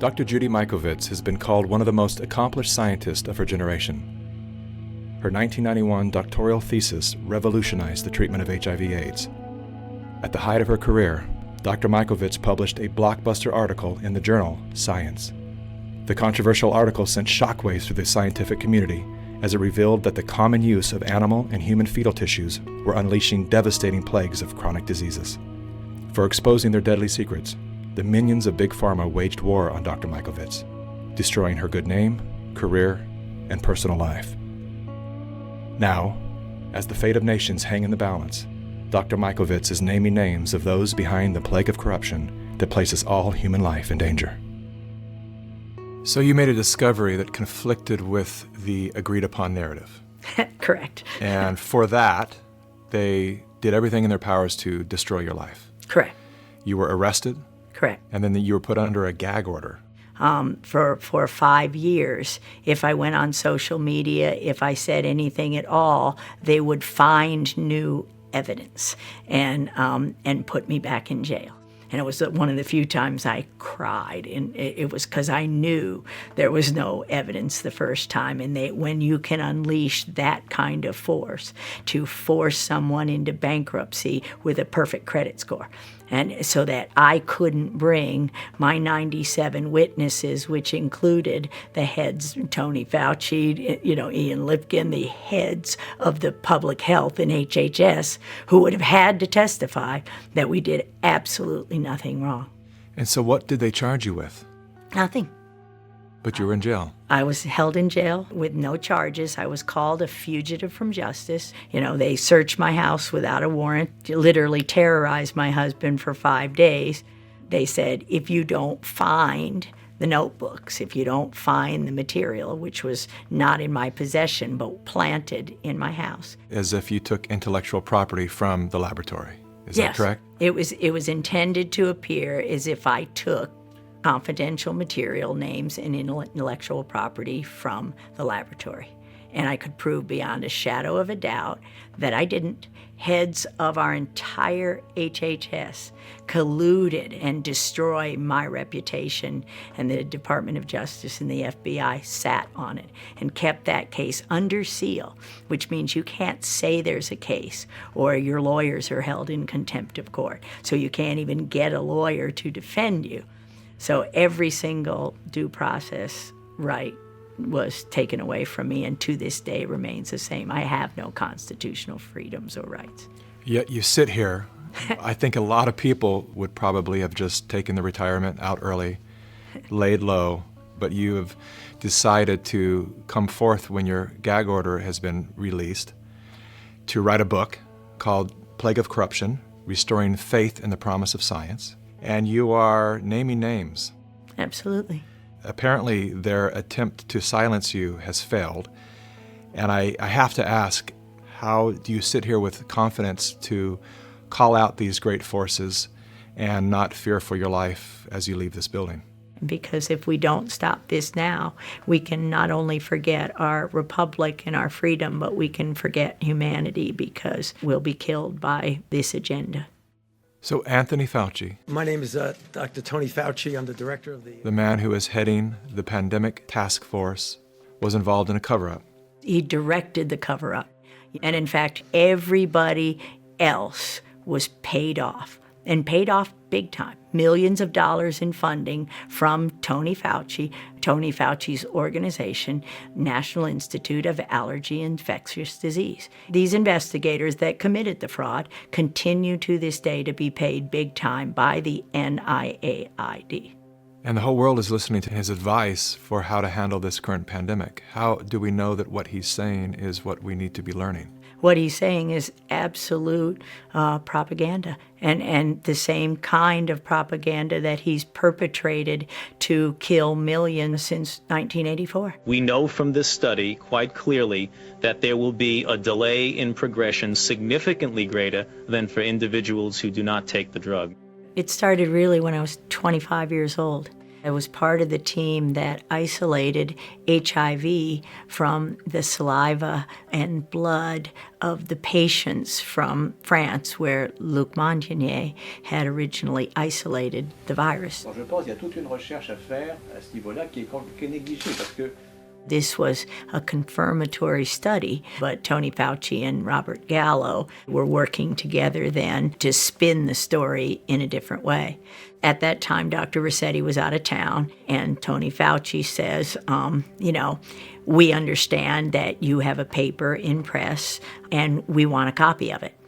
Dr. Judy Mikovits has been called one of the most accomplished scientists of her generation. Her 1991 doctoral thesis revolutionized the treatment of HIV/AIDS. At the height of her career, Dr. Mikovits published a blockbuster article in the journal Science. The controversial article sent shockwaves through the scientific community as it revealed that the common use of animal and human fetal tissues were unleashing devastating plagues of chronic diseases. For exposing their deadly secrets, the minions of Big Pharma waged war on Dr. Mikovits, destroying her good name, career, and personal life. Now, as the fate of nations hang in the balance, Dr. Mikovits is naming names of those behind the plague of corruption that places all human life in danger. So you made a discovery that conflicted with the agreed-upon narrative. Correct. And for that, they did everything in their powers to destroy your life. Correct. You were arrested. Correct. And then you were put under a gag order. For 5 years, if I went on social media, if I said anything at all, they would find new evidence and put me back in jail. And it was one of the few times I cried, and it was because I knew there was no evidence the first time. And when you can unleash that kind of force to force someone into bankruptcy with a perfect credit score, and so that I couldn't bring my 97 witnesses, which included the heads, Tony Fauci, Ian Lipkin, the heads of the public health in HHS, who would have had to testify that we did absolutely nothing wrong. And so what did they charge you with? Nothing. But you were in jail. I was held in jail with no charges. I was called a fugitive from justice. They searched my house without a warrant, literally terrorized my husband for 5 days. They said, if you don't find the notebooks, if you don't find the material, which was not in my possession but planted in my house. As if you took intellectual property from the laboratory. Is Yes. that correct? It was intended to appear as if I took confidential material, names, and intellectual property from the laboratory. And I could prove beyond a shadow of a doubt that I didn't. Heads of our entire HHS colluded and destroyed my reputation, and the Department of Justice and the FBI sat on it and kept that case under seal, which means you can't say there's a case or your lawyers are held in contempt of court. So you can't even get a lawyer to defend you. So every single due process right was taken away from me, and to this day remains the same. I have no constitutional freedoms or rights. Yet you sit here. I think a lot of people would probably have just taken the retirement out early, laid low, but you have decided to come forth when your gag order has been released to write a book called Plague of Corruption, Restoring Faith in the Promise of Science. And you are naming names. Absolutely. Apparently, their attempt to silence you has failed. And I have to ask, how do you sit here with confidence to call out these great forces and not fear for your life as you leave this building? Because if we don't stop this now, we can not only forget our republic and our freedom, but we can forget humanity, because we'll be killed by this agenda. So Anthony Fauci, My name is Dr. Tony Fauci. I'm the director of the man who is heading the Pandemic Task Force, was involved in a cover-up. He directed the cover-up. And in fact, everybody else was paid off, and paid off big time. Millions of dollars in funding from Tony Fauci's organization, National Institute of Allergy and Infectious Disease. These investigators that committed the fraud continue to this day to be paid big time by the NIAID. And the whole world is listening to his advice for how to handle this current pandemic. How do we know that what he's saying is what we need to be learning? What he's saying is absolute propaganda, and the same kind of propaganda that he's perpetrated to kill millions since 1984. We know from this study quite clearly that there will be a delay in progression significantly greater than for individuals who do not take the drug. It started really when I was 25 years old. I was part of the team that isolated HIV from the saliva and blood of the patients from France, where Luc Montagnier had originally isolated the virus. Je pense qu'il y a toute une recherche à faire à ce niveau-là qui est négligée parce que This was a confirmatory study, but Tony Fauci and Robert Gallo were working together then to spin the story in a different way. At that time, Dr. Rossetti was out of town, and Tony Fauci says, we understand that you have a paper in press, and we want a copy of it.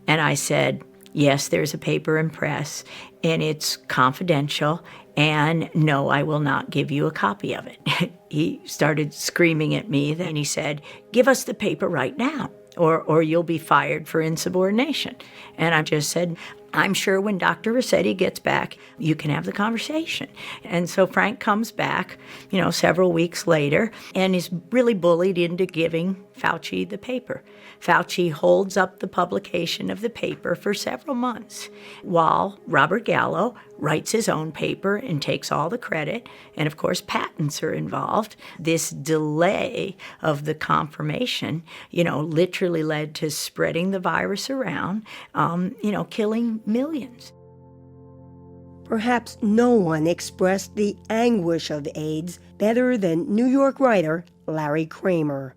And I said, yes, there's a paper in press, and it's confidential, and no, I will not give you a copy of it. He started screaming at me, then he said, give us the paper right now, or you'll be fired for insubordination. And I just said, I'm sure when Dr. Rossetti gets back, you can have the conversation. And so Frank comes back, several weeks later, and is really bullied into giving Fauci the paper. Fauci holds up the publication of the paper for several months, while Robert Gallo writes his own paper and takes all the credit, and of course patents are involved. This delay of the confirmation, literally led to spreading the virus around, killing millions. Perhaps no one expressed the anguish of AIDS better than New York writer Larry Kramer.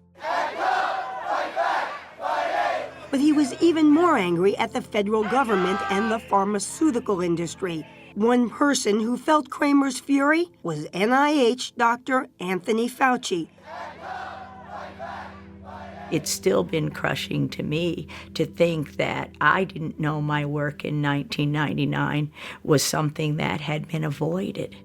But he was even more angry at the federal government and the pharmaceutical industry. One person who felt Kramer's fury was NIH Dr. Anthony Fauci. It's still been crushing to me to think that I didn't know my work in 1999 was something that had been avoided.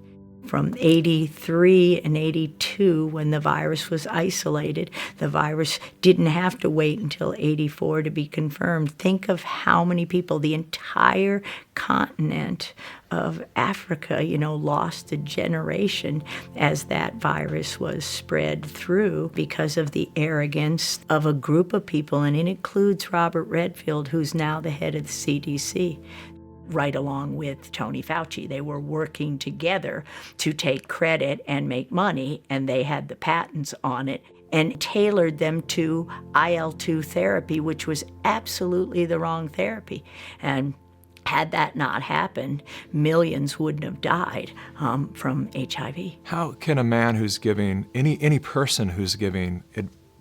From 83 and 82, when the virus was isolated, the virus didn't have to wait until 84 to be confirmed. Think of how many people, the entire continent of Africa, lost a generation as that virus was spread through because of the arrogance of a group of people, and it includes Robert Redfield, who's now the head of the CDC. Right along with Tony Fauci. They were working together to take credit and make money, and they had the patents on it and tailored them to IL-2 therapy, which was absolutely the wrong therapy. And had that not happened, millions wouldn't have died from HIV. How can a man who's giving, any person who's giving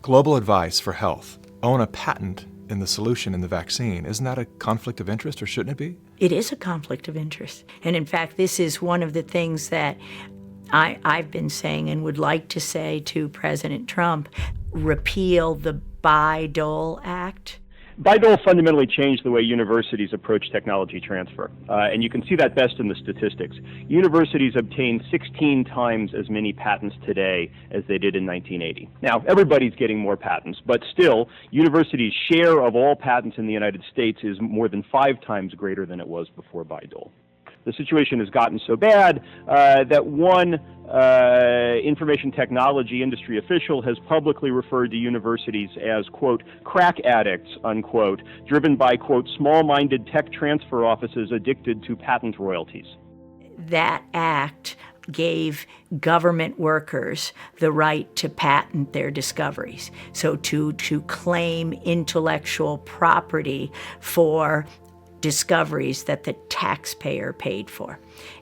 global advice for health, own a patent in the solution in the vaccine? Isn't that a conflict of interest, or shouldn't it be? It is a conflict of interest. And in fact, this is one of the things that I've been saying and would like to say to President Trump: repeal the Bayh-Dole Act. Bayh-Dole fundamentally changed the way universities approach technology transfer, and you can see that best in the statistics. Universities obtain 16 times as many patents today as they did in 1980. Now, everybody's getting more patents, but still, universities' share of all patents in the United States is more than 5 times greater than it was before Bayh-Dole. The situation has gotten so bad that one information technology industry official has publicly referred to universities as, quote, crack addicts, unquote, driven by, quote, small-minded tech transfer offices addicted to patent royalties. That act gave government workers the right to patent their discoveries, so to claim intellectual property for discoveries that the taxpayer paid for.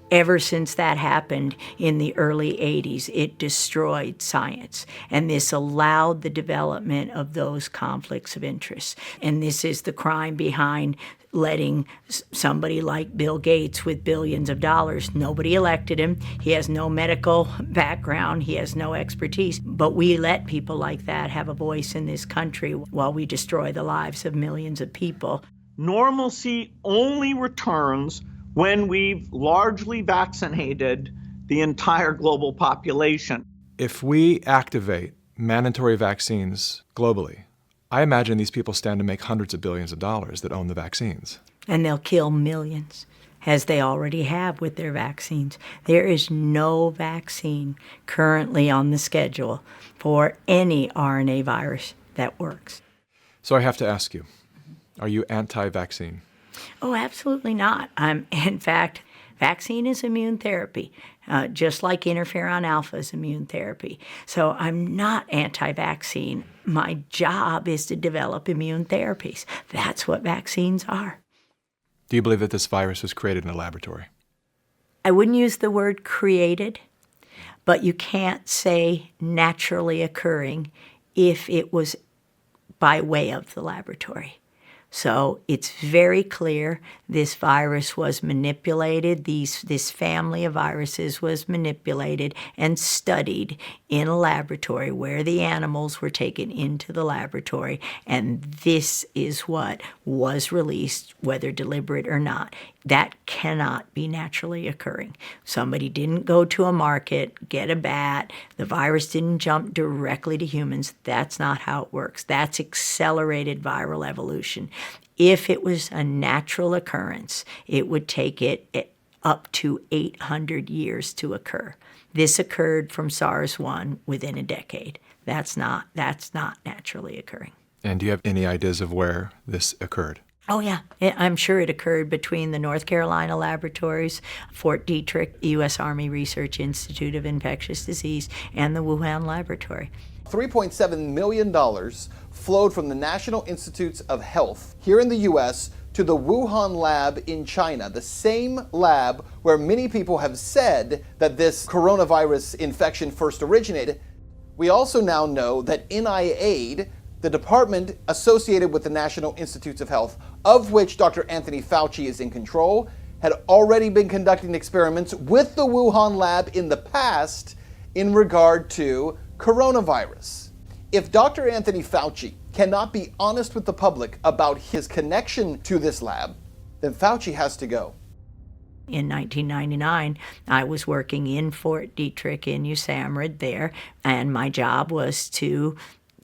Ever since that happened in the early 80s, it destroyed science. And this allowed the development of those conflicts of interest. And this is the crime behind letting somebody like Bill Gates with billions of dollars, nobody elected him, he has no medical background, he has no expertise, but we let people like that have a voice in this country while we destroy the lives of millions of people. Normalcy only returns when we've largely vaccinated the entire global population. If we activate mandatory vaccines globally, I imagine these people stand to make hundreds of billions of dollars that own the vaccines. And they'll kill millions, as they already have with their vaccines. There is no vaccine currently on the schedule for any RNA virus that works. So I have to ask you, are you anti-vaccine? Oh, absolutely not. In fact, Vaccine is immune therapy, just like interferon alpha is immune therapy. So I'm not anti-vaccine. My job is to develop immune therapies. That's what vaccines are. Do you believe that this virus was created in a laboratory? I wouldn't use the word created, but you can't say naturally occurring if it was by way of the laboratory. So it's very clear this virus was manipulated, this family of viruses was manipulated and studied in a laboratory where the animals were taken into the laboratory, and this is what was released, whether deliberate or not. That cannot be naturally occurring. Somebody didn't go to a market, get a bat, the virus didn't jump directly to humans. That's not how it works. That's accelerated viral evolution. If it was a natural occurrence, it would take it up to 800 years to occur. This occurred from SARS-1 within a decade. That's not naturally occurring. And do you have any ideas of where this occurred? Oh, yeah. I'm sure it occurred between the North Carolina laboratories, Fort Detrick, U.S. Army Research Institute of Infectious Disease, and the Wuhan laboratory. $3.7 million flowed from the National Institutes of Health here in the U.S. to the Wuhan lab in China, the same lab where many people have said that this coronavirus infection first originated. We also now know that NIAID, the department associated with the National Institutes of Health, of which Dr. Anthony Fauci is in control, had already been conducting experiments with the Wuhan lab in the past in regard to coronavirus. If Dr. Anthony Fauci cannot be honest with the public about his connection to this lab, then Fauci has to go. In 1999, I was working in Fort Detrick in USAMRIID there, and my job was to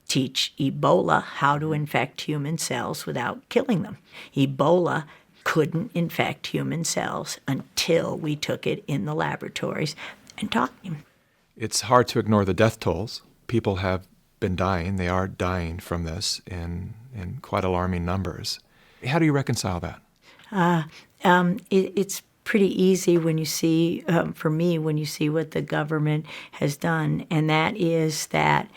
teach Ebola how to infect human cells without killing them. Ebola couldn't infect human cells until we took it in the laboratories and taught him. It's hard to ignore the death tolls. People have been dying. They are dying from this in quite alarming numbers. How do you reconcile that? It's pretty easy when you see, for me, when you see what the government has done, and that is that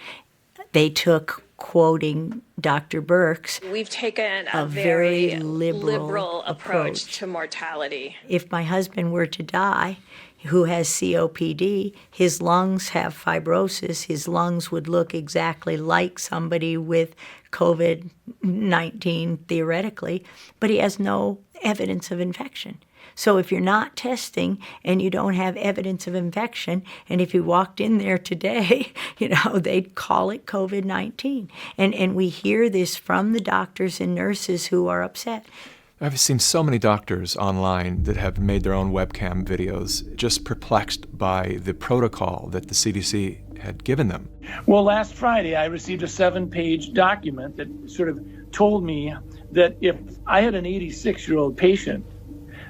they took, quoting Dr. Birx, we've taken a very liberal approach to mortality. If my husband were to die, who has COPD, his lungs have fibrosis, his lungs would look exactly like somebody with COVID-19 theoretically, but he has no evidence of infection. So if you're not testing and you don't have evidence of infection, and if you walked in there today, they'd call it COVID-19. And we hear this from the doctors and nurses who are upset. I've seen so many doctors online that have made their own webcam videos, just perplexed by the protocol that the CDC had given them. Well, last Friday, I received a 7-page document that sort of told me that if I had an 86-year-old patient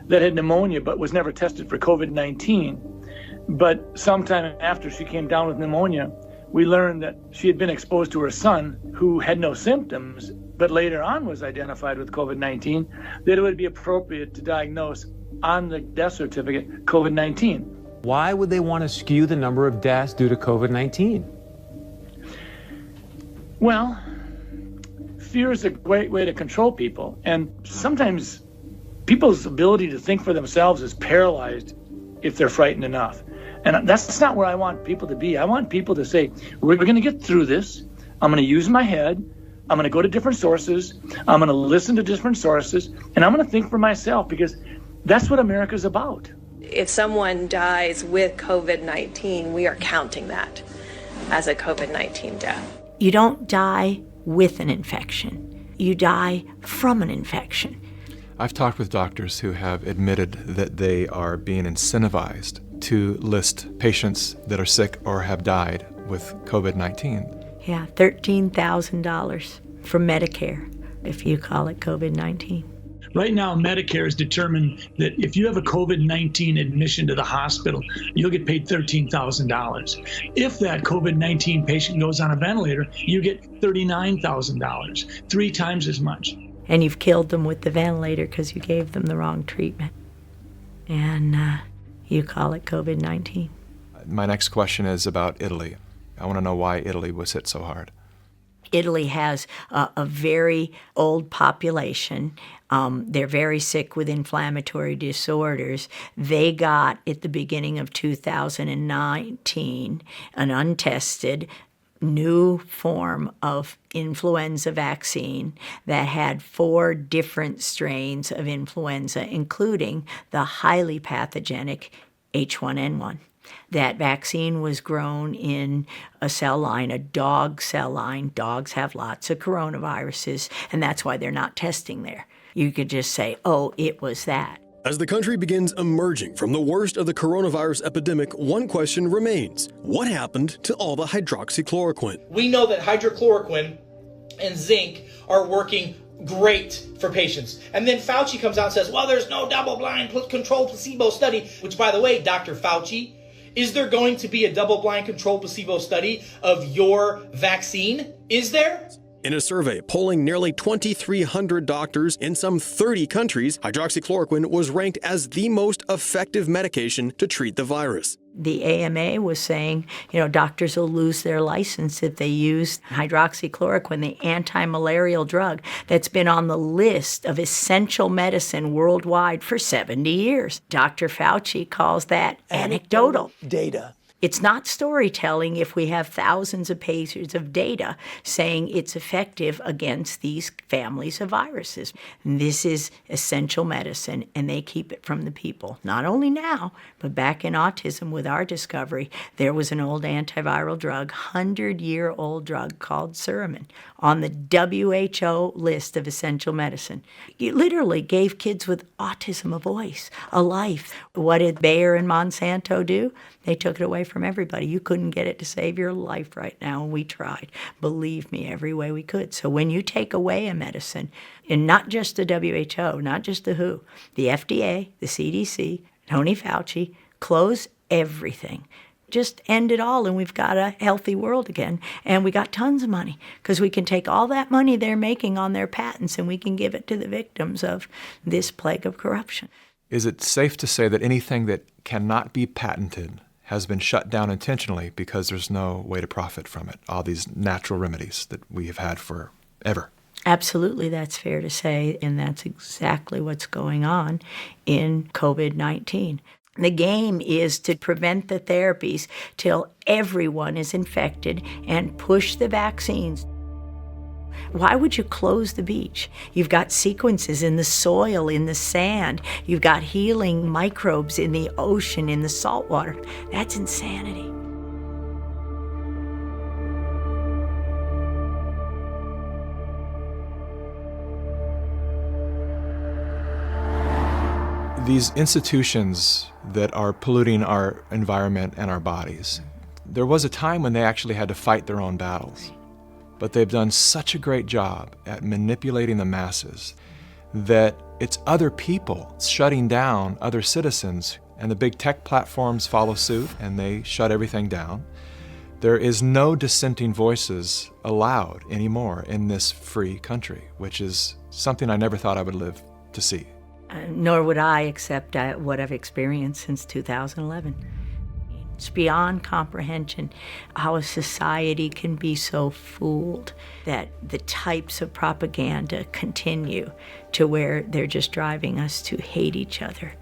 that had pneumonia but was never tested for COVID-19, but sometime after she came down with pneumonia, we learned that she had been exposed to her son who had no symptoms, but later on was identified with COVID-19, that it would be appropriate to diagnose on the death certificate COVID-19. Why would they want to skew the number of deaths due to COVID-19? Well, fear is a great way to control people, and sometimes people's ability to think for themselves is paralyzed if they're frightened enough. And that's not where I want people to be. I want people to say, we're going to get through this. I'm going to use my head. I'm going to go to different sources. I'm going to listen to different sources. And I'm going to think for myself, because that's what America's about. If someone dies with COVID-19, we are counting that as a COVID-19 death. You don't die with an infection. You die from an infection. I've talked with doctors who have admitted that they are being incentivized to list patients that are sick or have died with COVID-19. Yeah, $13,000 from Medicare, if you call it COVID-19. Right now, Medicare has determined that if you have a COVID-19 admission to the hospital, you'll get paid $13,000. If that COVID-19 patient goes on a ventilator, you get $39,000, 3 times as much. And you've killed them with the ventilator because you gave them the wrong treatment. and you call it COVID-19. My next question is about Italy. I want to know why Italy was hit so hard. Italy has a very old population. They're very sick with inflammatory disorders. They got, at the beginning of 2019, an untested new form of influenza vaccine that had 4 different strains of influenza, including the highly pathogenic H1N1. That vaccine was grown in a cell line, a dog cell line. Dogs have lots of coronaviruses, and that's why they're not testing there. You could just say, oh, it was that. As the country begins emerging from the worst of the coronavirus epidemic, one question remains. What happened to all the hydroxychloroquine? We know that hydrochloroquine and zinc are working great for patients. And then Fauci comes out and says, well, there's no double-blind controlled placebo study, which, by the way, Dr. Fauci, is there going to be a double-blind controlled placebo study of your vaccine? Is there? In a survey polling nearly 2,300 doctors in some 30 countries, hydroxychloroquine was ranked as the most effective medication to treat the virus. The AMA was saying, doctors will lose their license if they use hydroxychloroquine, the anti-malarial drug that's been on the list of essential medicine worldwide for 70 years. Dr. Fauci calls that anecdotal data. It's not storytelling if we have thousands of pages of data saying it's effective against these families of viruses. This is essential medicine, and they keep it from the people. Not only now, but back in autism with our discovery, there was an old antiviral drug, 100-year-old drug called Suramin, on the WHO list of essential medicine. It literally gave kids with autism a voice, a life. What did Bayer and Monsanto do? They took it away from everybody. You couldn't get it to save your life right now, and we tried. Believe me, every way we could. So when you take away a medicine, and not just the WHO, not just the WHO, the FDA, the CDC, Tony Fauci, close everything. Just end it all, and we've got a healthy world again. And we got tons of money, because we can take all that money they're making on their patents, and we can give it to the victims of this plague of corruption. Is it safe to say that anything that cannot be patented has been shut down intentionally because there's no way to profit from it, all these natural remedies that we have had forever? Absolutely, that's fair to say, and that's exactly what's going on in COVID-19. The game is to prevent the therapies till everyone is infected and push the vaccines. Why would you close the beach? You've got sequences in the soil, in the sand. You've got healing microbes in the ocean, in the salt water. That's insanity. These institutions that are polluting our environment and our bodies, there was a time when they actually had to fight their own battles. But they've done such a great job at manipulating the masses that it's other people shutting down other citizens, and the big tech platforms follow suit and they shut everything down. There is no dissenting voices allowed anymore in this free country, which is something I never thought I would live to see. Nor would I, accept what I've experienced since 2011. It's beyond comprehension how a society can be so fooled that the types of propaganda continue to where they're just driving us to hate each other.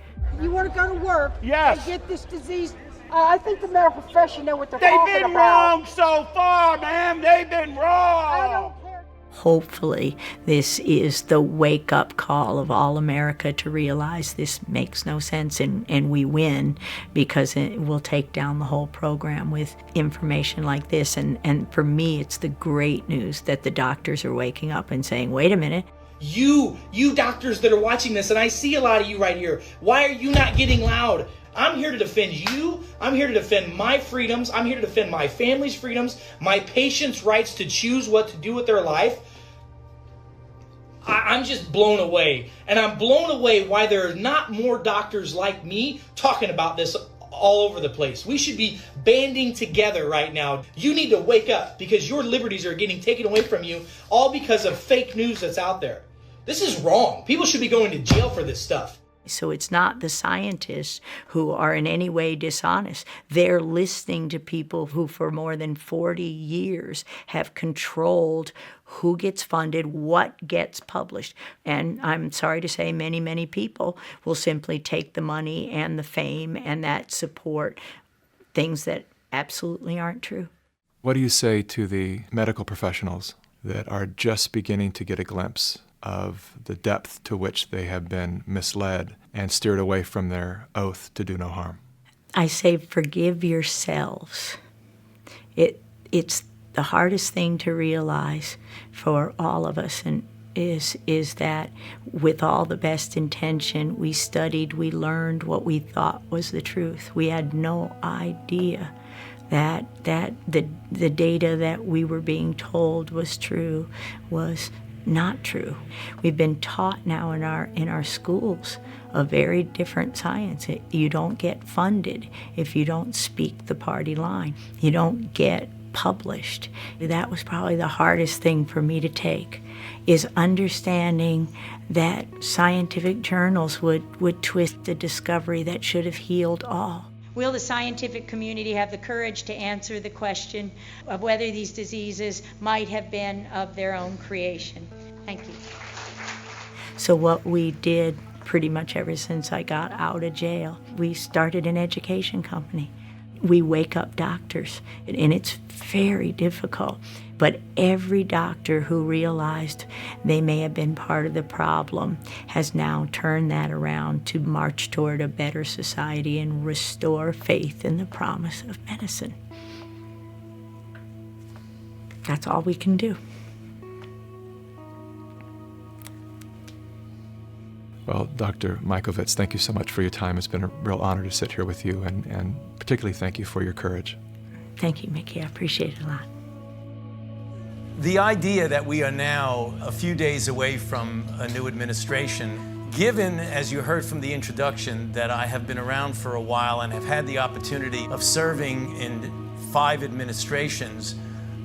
You want to go to work Yes. and get this disease? I think the medical profession know what they're talking They've been about. wrong so far, ma'am. They've been wrong. I don't care. Hopefully, this is the wake-up call of all America to realize this makes no sense, and we win, because it will take down the whole program with information like this. And for me, it's the great news that the doctors are waking up and saying, wait a minute. You doctors that are watching this, and I see a lot of you right here, why are you not getting loud? I'm here to defend you. I'm here to defend my freedoms. I'm here to defend my family's freedoms, my patients' rights to choose what to do with their life. I'm just blown away. And I'm blown away why there are not more doctors like me talking about this all over the place. We should be banding together right now. You need to wake up, because your liberties are getting taken away from you, all because of fake news that's out there. This is wrong. People should be going to jail for this stuff. So it's not the scientists who are in any way dishonest. They're listening to people who for more than 40 years have controlled who gets funded, what gets published. And I'm sorry to say many, many people will simply take the money and the fame and that support things that absolutely aren't true. What do you say to the medical professionals that are just beginning to get a glimpse of the depth to which they have been misled and steered away from their oath to do no harm? I say forgive yourselves. It's the hardest thing to realize for all of us, and is that with all the best intention, we studied, we learned what we thought was the truth. We had no idea that the data that we were being told was true was not true. We've been taught now in our schools a very different science. You don't get funded if you don't speak the party line. You don't get published. That was probably the hardest thing for me to take, is understanding that scientific journals would twist a discovery that should have healed all. Will the scientific community have the courage to answer the question of whether these diseases might have been of their own creation? Thank you. So what we did pretty much ever since I got out of jail, we started an education company. We wake up doctors, and it's very difficult. But every doctor who realized they may have been part of the problem has now turned that around to march toward a better society and restore faith in the promise of medicine. That's all we can do. Well, Dr. Mikovits, thank you so much for your time. It's been a real honor to sit here with you, and particularly thank you for your courage. Thank you, Mickey. I appreciate it a lot. The idea that we are now a few days away from a new administration, given, as you heard from the introduction, that I have been around for a while and have had the opportunity of serving in 5 administrations,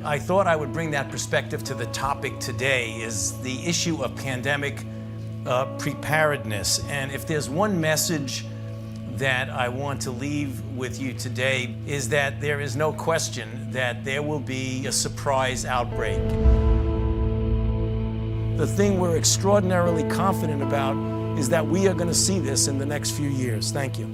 I thought I would bring that perspective to the topic today, is the issue of pandemic preparedness. And if there's one message that I want to leave with you today, is that there is no question that there will be a surprise outbreak. The thing we're extraordinarily confident about is that we are going to see this in the next few years. Thank you.